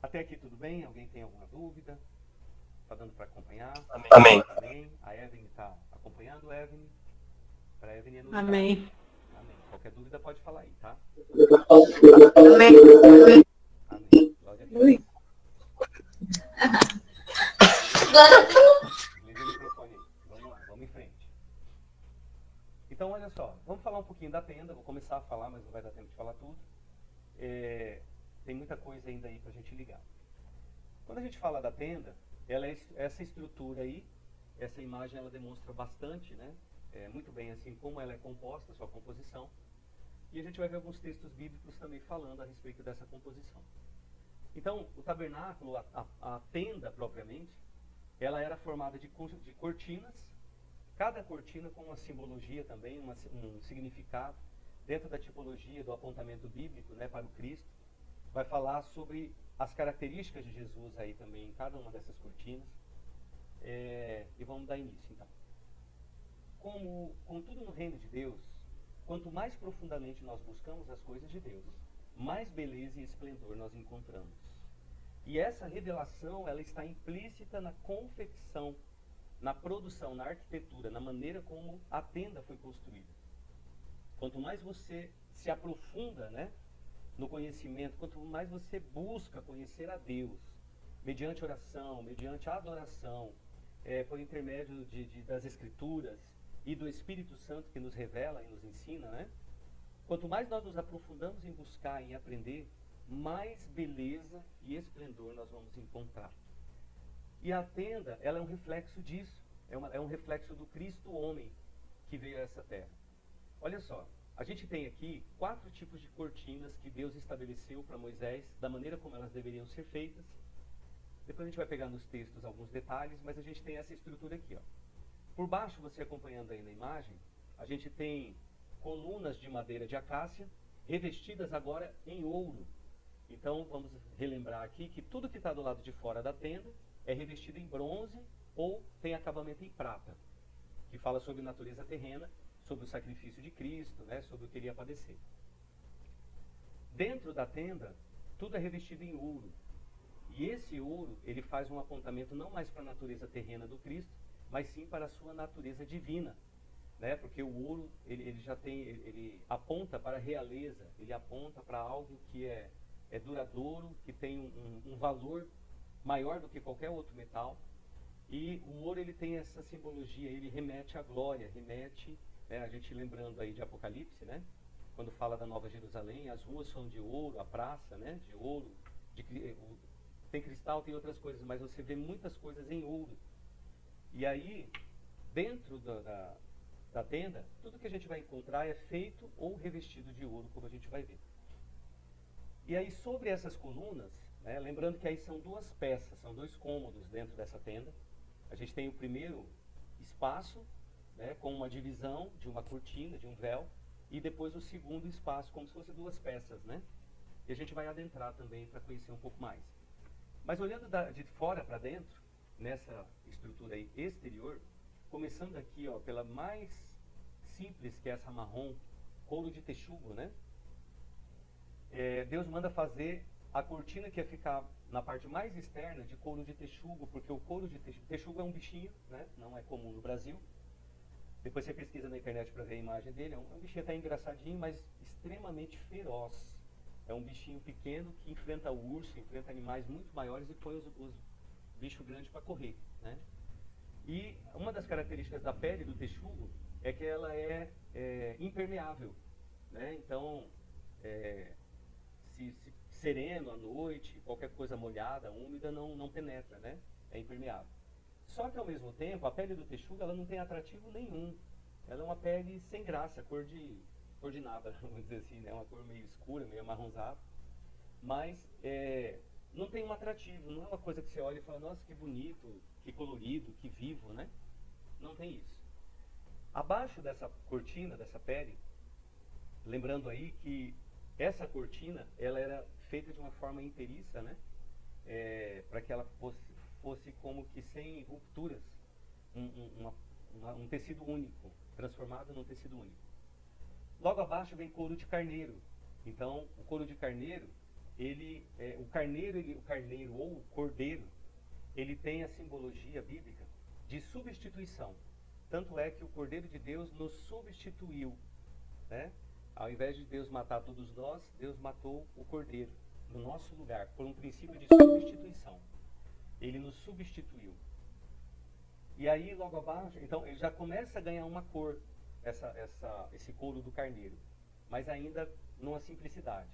Até aqui tudo bem? Alguém tem alguma dúvida? Está dando para acompanhar? Amém. Amém. A Evelyn está acompanhando, Evelyn? Para a Evelyn é no Amém. Amém. Qualquer dúvida pode falar aí, tá? Amém. Amém. Glória a Deus. Ui. Liga o microfone aí. Vamos lá, vamos em frente. Então, olha só, vamos falar um pouquinho da tenda. Vou começar a falar, mas não vai dar tempo de falar tudo. Tem muita coisa ainda aí para a gente ligar. Quando a gente fala da tenda, ela é essa estrutura aí, essa imagem ela demonstra bastante, né? Muito bem assim como ela é composta, sua composição. E a gente vai ver alguns textos bíblicos também falando a respeito dessa composição. Então, o tabernáculo, a tenda propriamente, ela era formada de cortinas, cada cortina com uma simbologia também, um significado, dentro da tipologia do apontamento bíblico, né, para o Cristo. Vai falar sobre as características de Jesus aí também, em cada uma dessas cortinas. E vamos dar início, então. Como tudo no reino de Deus, quanto mais profundamente nós buscamos as coisas de Deus, mais beleza e esplendor nós encontramos. E essa revelação, ela está implícita na confecção, na produção, na arquitetura, na maneira como a tenda foi construída. Quanto mais você se aprofunda, né, no conhecimento, quanto mais você busca conhecer a Deus, mediante oração, mediante adoração, por intermédio das Escrituras e do Espírito Santo que nos revela e nos ensina, né? Quanto mais nós nos aprofundamos em buscar, em aprender, mais beleza e esplendor nós vamos encontrar. E a tenda, ela é um reflexo disso, é um reflexo do Cristo homem que veio a essa terra. Olha só, a gente tem aqui 4 tipos de cortinas que Deus estabeleceu para Moisés, da maneira como elas deveriam ser feitas. Depois a gente vai pegar nos textos alguns detalhes, mas a gente tem essa estrutura aqui, ó. Por baixo, você acompanhando aí na imagem, a gente tem colunas de madeira de acácia, revestidas agora em ouro. Então, vamos relembrar aqui que tudo que está do lado de fora da tenda é revestido em bronze ou tem acabamento em prata, que fala sobre natureza terrena, sobre o sacrifício de Cristo, né, sobre o que ele ia padecer. Dentro da tenda, tudo é revestido em ouro. E esse ouro, ele faz um apontamento não mais para a natureza terrena do Cristo, mas sim para a sua natureza divina, né? Porque o ouro, ele aponta para a realeza, ele aponta para algo que é duradouro, que tem um valor maior do que qualquer outro metal. E o ouro, ele tem essa simbologia, ele remete à glória, remete, né, a gente lembrando aí de Apocalipse, né? Quando fala da Nova Jerusalém, as ruas são de ouro, a praça, né, de ouro, tem cristal, tem outras coisas, mas você vê muitas coisas em ouro. E aí, dentro da tenda, tudo que a gente vai encontrar é feito ou revestido de ouro, como a gente vai ver. E aí, sobre essas colunas, né, lembrando que aí são 2 peças, são 2 cômodos dentro dessa tenda. A gente tem o primeiro espaço, né, com uma divisão de uma cortina, de um véu, e depois o segundo espaço, como se fossem 2 peças, né? E a gente vai adentrar também para conhecer um pouco mais. Mas olhando de fora para dentro, nessa estrutura aí exterior, começando aqui, ó, pela mais simples, que é essa marrom, couro de texugo, né? Deus manda fazer a cortina que ia ficar na parte mais externa de couro de texugo, porque o couro de texugo é um bichinho, né? Não é comum no Brasil. Depois você pesquisa na internet para ver a imagem dele. É um bichinho até engraçadinho, mas extremamente feroz. É um bichinho pequeno que enfrenta o urso, enfrenta animais muito maiores e põe os bichos grandes para correr, né? E uma das características da pele do texugo é que ela é impermeável, né? Então, se sereno à noite, qualquer coisa molhada, úmida, não penetra, né? É impermeável. Só que ao mesmo tempo, a pele do texugo, ela não tem atrativo nenhum. Ela é uma pele sem graça, cor de nada, vamos dizer assim, né? Uma cor meio escura, meio amarronzada. Mas não tem um atrativo, não é uma coisa que você olha e fala, nossa, que bonito, que colorido, que vivo, né? Não tem isso. Abaixo dessa cortina, dessa pele, lembrando aí que Essa cortina, ela era feita de uma forma inteiriça, né? Para que ela fosse como que sem rupturas, um tecido único, transformado num tecido único. Logo abaixo vem couro de carneiro. Então, o couro de carneiro, o carneiro ou o cordeiro, ele tem a simbologia bíblica de substituição. Tanto é que o Cordeiro de Deus nos substituiu, né? Ao invés de Deus matar todos nós, Deus matou o Cordeiro no nosso lugar, por um princípio de substituição. Ele nos substituiu. E aí, logo abaixo, então, ele já começa a ganhar uma cor, esse couro do carneiro, mas ainda numa simplicidade.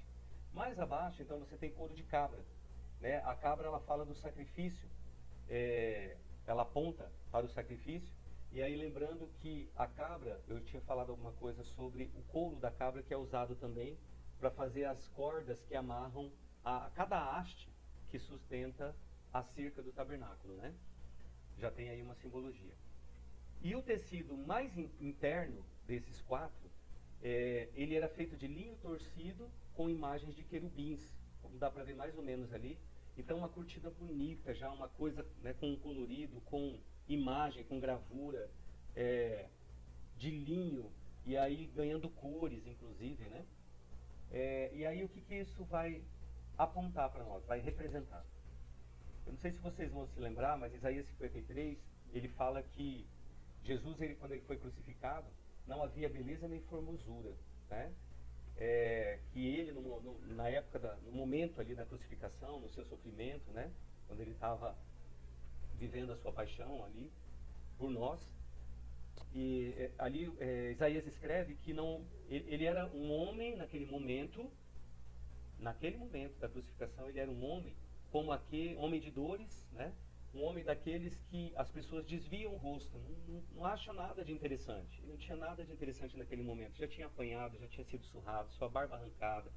Mais abaixo, então, você tem couro de cabra, né? A cabra, ela fala do sacrifício, ela aponta para o sacrifício. E aí, lembrando que a cabra, eu tinha falado alguma coisa sobre o couro da cabra, que é usado também para fazer as cordas que amarram a cada haste que sustenta a cerca do tabernáculo, né? Já tem aí uma simbologia. E o tecido mais interno desses quatro, ele era feito de linho torcido com imagens de querubins, como dá para ver mais ou menos ali. Então, uma cortina bonita, já uma coisa, né, com colorido, com imagem, com gravura, de linho, e aí ganhando cores, inclusive, né? E aí o que isso vai apontar para nós, vai representar? Eu não sei se vocês vão se lembrar, mas Isaías 53, ele fala que Jesus, quando ele foi crucificado, não havia beleza nem formosura, né? Que ele, na época, no momento ali da crucificação, no seu sofrimento, né? Quando ele estava vivendo a sua paixão ali por nós, e ali Isaías escreve que ele era um homem naquele momento da crucificação, ele era um homem como aquele homem de dores, né? Um homem daqueles que as pessoas desviam o rosto, não acham nada de interessante. Ele não tinha nada de interessante naquele momento, já tinha apanhado, já tinha sido surrado, sua barba arrancada,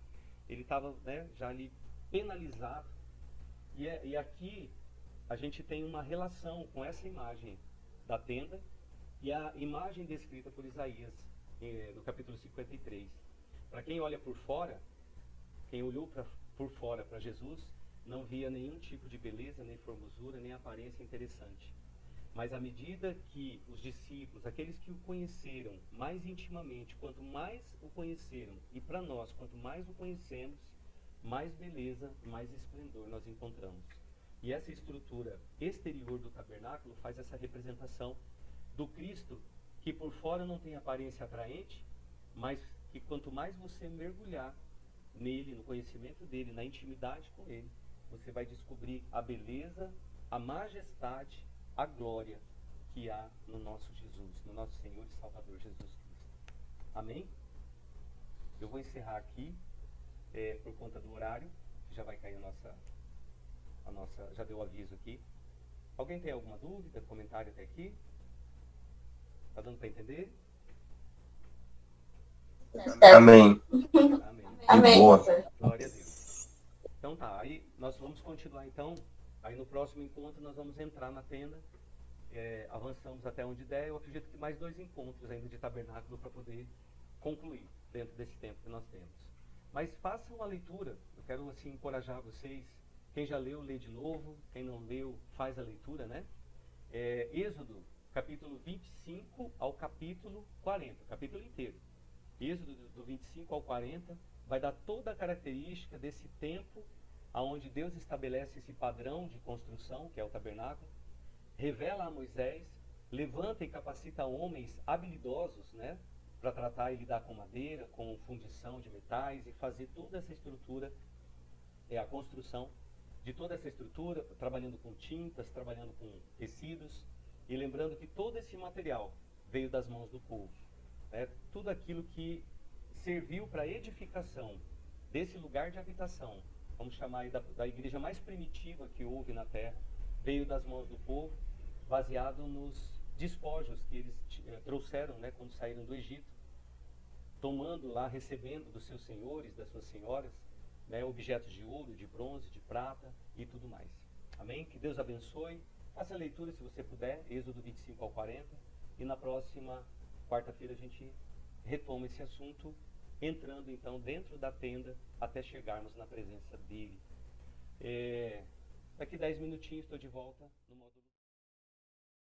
ele estava, né, já ali penalizado. E aqui a gente tem uma relação com essa imagem da tenda e a imagem descrita por Isaías no capítulo 53. Para quem olha por fora, quem olhou por fora para Jesus, não via nenhum tipo de beleza, nem formosura, nem aparência interessante. Mas à medida que os discípulos, aqueles que o conheceram mais intimamente, quanto mais o conheceram, e para nós, quanto mais o conhecemos, mais beleza, mais esplendor nós encontramos. E essa estrutura exterior do tabernáculo faz essa representação do Cristo, que por fora não tem aparência atraente, mas que quanto mais você mergulhar nele, no conhecimento dele, na intimidade com ele, você vai descobrir a beleza, a majestade, a glória que há no nosso Jesus, no nosso Senhor e Salvador Jesus Cristo. Amém? Eu vou encerrar aqui, por conta do horário, que já vai cair a nossa, já deu o aviso aqui. Alguém tem alguma dúvida, comentário até aqui? Está dando para entender? Amém. Amém. Amém. Boa. Glória a Deus. Então tá, aí nós vamos continuar então. Aí no próximo encontro nós vamos entrar na tenda. Avançamos até onde der. Eu acredito que mais 2 encontros ainda de tabernáculo para poder concluir dentro desse tempo que nós temos. Mas façam a leitura. Eu quero assim encorajar vocês. Quem já leu, lê de novo. Quem não leu, faz a leitura, né? Êxodo, capítulo 25 ao capítulo 40, capítulo inteiro. Êxodo do 25 ao 40 vai dar toda a característica desse tempo onde Deus estabelece esse padrão de construção, que é o tabernáculo, revela a Moisés, levanta e capacita homens habilidosos, né, para tratar e lidar com madeira, com fundição de metais e fazer toda essa estrutura, a construção de toda essa estrutura, trabalhando com tintas, trabalhando com tecidos, e lembrando que todo esse material veio das mãos do povo. Tudo aquilo que serviu para a edificação desse lugar de habitação, vamos chamar aí da igreja mais primitiva que houve na terra, veio das mãos do povo, baseado nos despojos que eles trouxeram, né, quando saíram do Egito, tomando lá, recebendo dos seus senhores, das suas senhoras, né, objetos de ouro, de bronze, de prata e tudo mais. Amém? Que Deus abençoe. Faça a leitura se você puder, Êxodo 25 ao 40, e na próxima quarta-feira a gente retoma esse assunto entrando então dentro da tenda até chegarmos na presença dele. Daqui 10 minutinhos estou de volta no módulo.